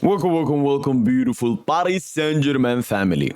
Welcome, beautiful Paris Saint Germain family.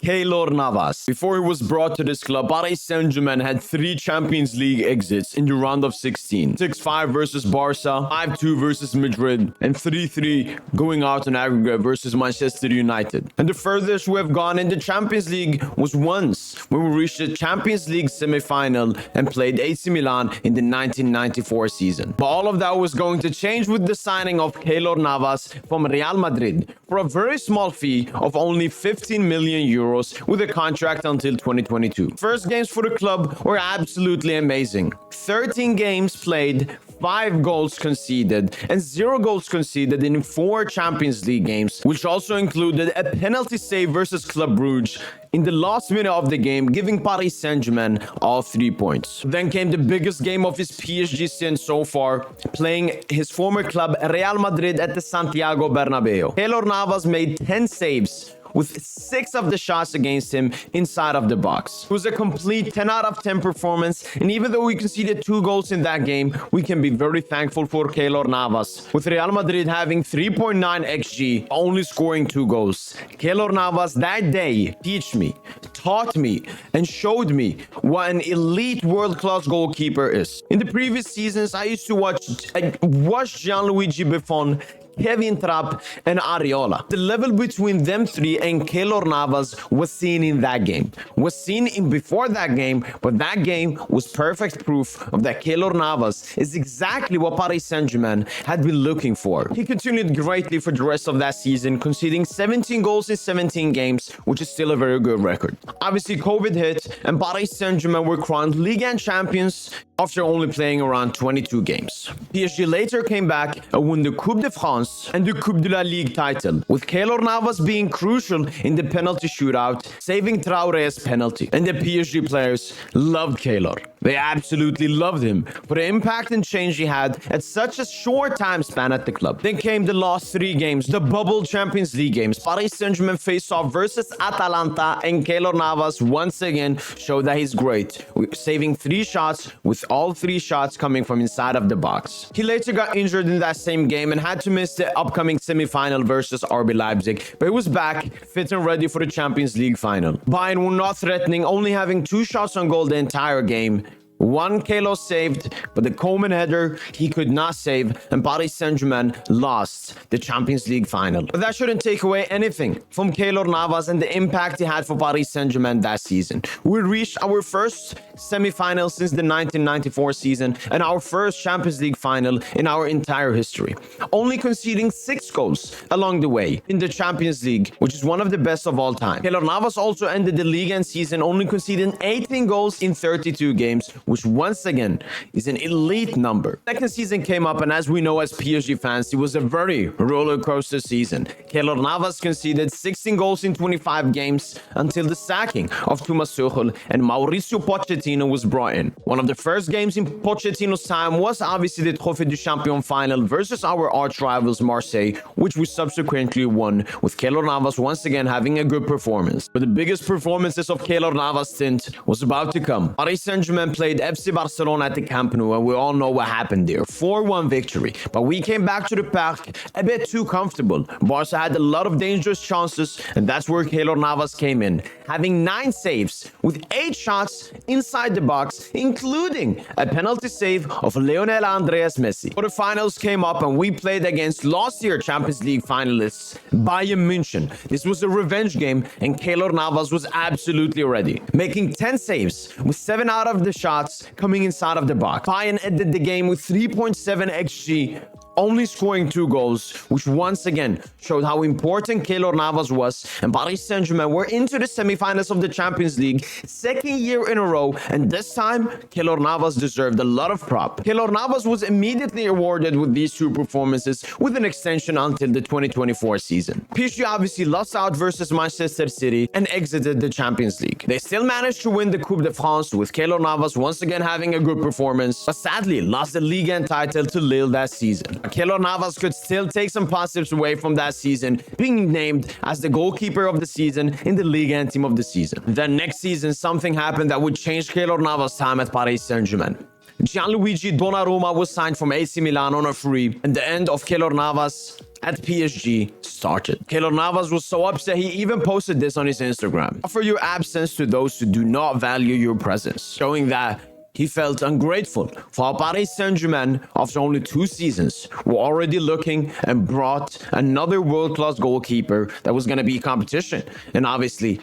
Keylor Navas. Before he was brought to this club, Paris Saint Germain had 3 Champions League exits in the round of 16. 6-5 versus Barca, 5-2 versus Madrid, and 3-3 going out on aggregate versus Manchester United. And the furthest we have gone in the Champions League was once, when we reached the Champions League semi-final and played AC Milan in the 1994 season. But all of that was going to change with the signing of Keylor Navas from Real Madrid for a very small fee of only 15 million euros with a contract until 2022. First games for the club were absolutely amazing. 13 games played, 5 goals conceded, and 0 goals conceded in 4 Champions League games, which also included a penalty save versus Club Brugge in the last minute of the game, giving Paris Saint Germain all 3 points. Then came the biggest game of his PSG stint so far, playing his former club Real Madrid at the Santiago Bernabeu. Keylor Navas made 10 saves, with 6 of the shots against him inside of the box. It was a complete 10 out of 10 performance, and even though we conceded 2 goals in that game, we can be very thankful for Keylor Navas, with Real Madrid having 3.9 xG, only scoring 2 goals. Keylor Navas that day taught me, and showed me what an elite world-class goalkeeper is. In the previous seasons, I used to watch Gianluigi Buffon, Kevin Trapp, and Areola. The level between them 3 and Keylor Navas was seen in that game. Was seen in before that game, but that game was perfect proof of that Keylor Navas is exactly what Paris Saint Germain had been looking for. He continued greatly for the rest of that season, conceding 17 goals in 17 games, which is still a very good record. Obviously, COVID hit, and Paris Saint Germain were crowned Ligue 1 champions after only playing around 22 games. PSG later came back and won the Coupe de France and the Coupe de la Ligue title, with Keylor Navas being crucial in the penalty shootout, saving Traoré's penalty. And the PSG players loved Keylor. They absolutely loved him for the impact and change he had at such a short time span at the club. Then came the last 3 games, the bubble Champions League games. Paris Saint Germain faced off versus Atalanta, and Keylor Navas once again showed that he's great, saving 3 shots, with all 3 shots coming from inside of the box. He later got injured in that same game and had to miss the upcoming semi-final versus RB Leipzig, but he was back, fit and ready for the Champions League final. Bayern were not threatening, only having 2 shots on goal the entire game. 1 Keylor saved, but the Coleman header he could not save, and Paris Saint-Germain lost the Champions League final. But that shouldn't take away anything from Keylor Navas and the impact he had for Paris Saint-Germain that season. We reached our first semi-final since the 1994 season and our first Champions League final in our entire history, only conceding 6 goals along the way in the Champions League, which is one of the best of all time. Keylor Navas also ended the Ligue 1 season only conceding 18 goals in 32 games, which once again is an elite number. Second season came up, and as we know as PSG fans, it was a very roller coaster season. Keylor Navas conceded 16 goals in 25 games until the sacking of Thomas Tuchel and Mauricio Pochettino was brought in. One of the first games in Pochettino's time was obviously the Trophée du Champion final versus our arch rivals Marseille, which we subsequently won, with Keylor Navas once again having a good performance. But the biggest performances of Keylor Navas' stint was about to come. Paris Saint-Germain played FC Barcelona at the Camp Nou, and we all know what happened there. 4-1 victory. But we came back to the Parc a bit too comfortable. Barca had a lot of dangerous chances, and that's where Keylor Navas came in, having 9 saves with 8 shots inside the box, including a penalty save of Lionel Andres Messi. But the finals came up, and we played against last year's Champions League finalists Bayern München. This was a revenge game, and Keylor Navas was absolutely ready, making 10 saves with 7 out of the shots coming inside of the box. Bayern ended the game with 3.7 xG, only scoring 2 goals, which once again showed how important Keylor Navas was, and Paris Saint-Germain were into the semi-finals of the Champions League, 2nd year in a row, and this time Keylor Navas deserved a lot of prop. Keylor Navas was immediately awarded with these 2 performances with an extension until the 2024 season. PSG obviously lost out versus Manchester City and exited the Champions League. They still managed to win the Coupe de France, with Keylor Navas once again having a good performance, but sadly lost the Ligue 1 title to Lille that season. Keylor Navas could still take some positives away from that season, being named as the goalkeeper of the season in the Ligue 1 team of the season. Then next season, something happened that would change Keylor Navas' time at Paris Saint Germain. Gianluigi Donnarumma was signed from AC Milan on a free, and the end of Keylor Navas at PSG started. Keylor Navas was so upset he even posted this on his Instagram. Offer your absence to those who do not value your presence, showing that he felt ungrateful for how Paris Saint Germain, after only 2 seasons, were already looking and brought another world-class goalkeeper that was going to be competition. And obviously,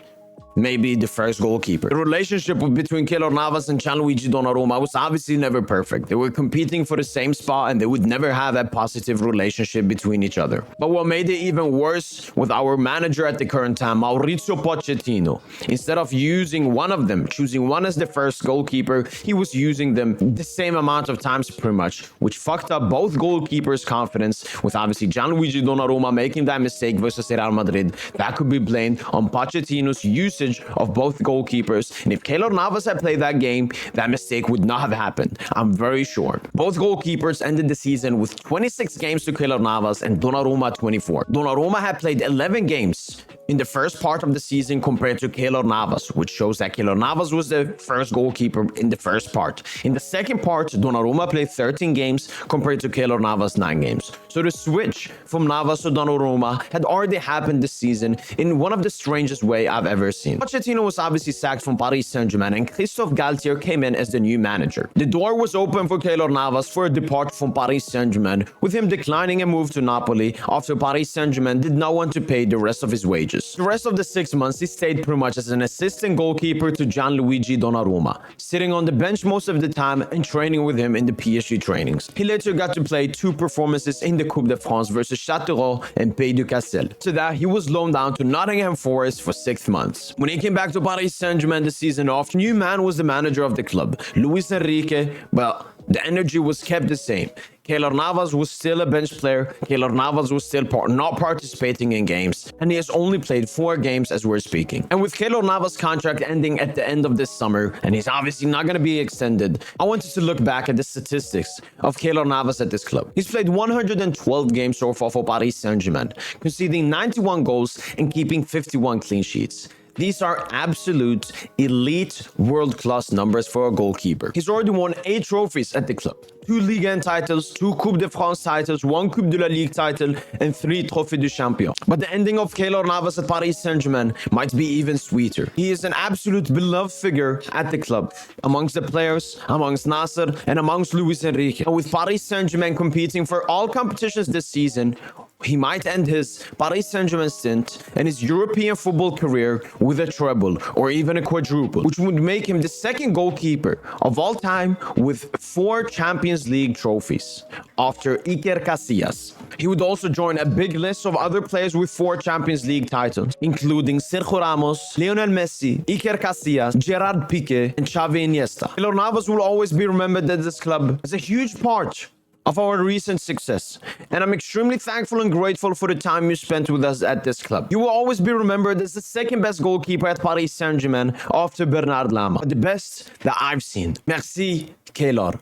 maybe the first goalkeeper. The relationship between Keylor Navas and 𝐊𝐿𝐿 Donnarumma was obviously never perfect. They were competing for the same spot and they would never have a positive relationship between each other. But what made it even worse with our manager at the current time, 𝐊𝐿𝐿 Pochettino, instead of using one of them, choosing one as the first goalkeeper, he was using them the same amount of times pretty much, which fucked up both goalkeepers' confidence, with obviously 𝐊𝐿𝐿 Donnarumma making that mistake versus Real Madrid. That could be blamed on Pochettino's usage of both goalkeepers, and if Keylor Navas had played that game, that mistake would not have happened. I'm very sure. Both goalkeepers ended the season with 26 games to Keylor Navas and Donnarumma 24. Donnarumma had played 11 games in the first part of the season compared to Keylor Navas, which shows that Keylor Navas was the first goalkeeper in the first part. In the second part, Donnarumma played 13 games compared to Keylor Navas 9 games. So the switch from Navas to Donnarumma had already happened this season in one of the strangest way I've ever seen. Pochettino was obviously sacked from Paris Saint Germain and 𝐍𝐀𝐕𝐀𝐒 came in as the new manager. The door was open for Keylor Navas for a departure from Paris Saint Germain, with him declining a move to Napoli after Paris Saint Germain did not want to pay the rest of his wages. The rest of the 6 months, he stayed pretty much as an assistant goalkeeper to 𝐊𝐿𝐿 Donnarumma, sitting on the bench most of the time and training with him in the PSG trainings. He later got to play 2 performances in the Coupe de France versus 𝐊𝐿𝐿 and 𝐊𝐿𝐿. After that, he was loaned down to Nottingham Forest for 6 months. When he came back to Paris Saint Germain the season off, new man was the manager of the club, Luis Enrique. Well, the energy was kept the same. Keylor Navas was still a bench player. Keylor Navas was still not participating in games, and he has only played 4 games as we're speaking. And with Keylor Navas' contract ending at the end of this summer, and he's obviously not going to be extended, I wanted to look back at the statistics of Keylor Navas at this club. He's played 112 games so far for Paris Saint Germain, conceding 91 goals and keeping 51 clean sheets. These are absolute elite world-class numbers for a goalkeeper. He's already won 8 trophies at the club. 2 Ligue 1 titles, 2 Coupe de France titles, 1 Coupe de la Ligue title, and 3 Trophées du Champion. But the ending of Keylor Navas at Paris Saint Germain might be even sweeter. He is an absolute beloved figure at the club, amongst the players, amongst Nasser, and amongst Luis Enrique. And with Paris Saint Germain competing for all competitions this season, he might end his Paris Saint Germain stint and his European football career with a treble or even a quadruple, which would make him the second goalkeeper of all time with 4 Champions League trophies, after Iker Casillas. He would also join a big list of other players with 4 Champions League titles, including Sergio Ramos, Lionel Messi, Iker Casillas, Gerard Piqué, and Xavi Iniesta. Keylor Navas will always be remembered at this club as a huge part of our recent success, and I'm extremely thankful and grateful for the time you spent with us at this club. You will always be remembered as the second best goalkeeper at Paris Saint Germain after Bernard Lama, the best that I've seen. Merci, Keylor.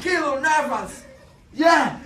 Keylor Navas! Yeah!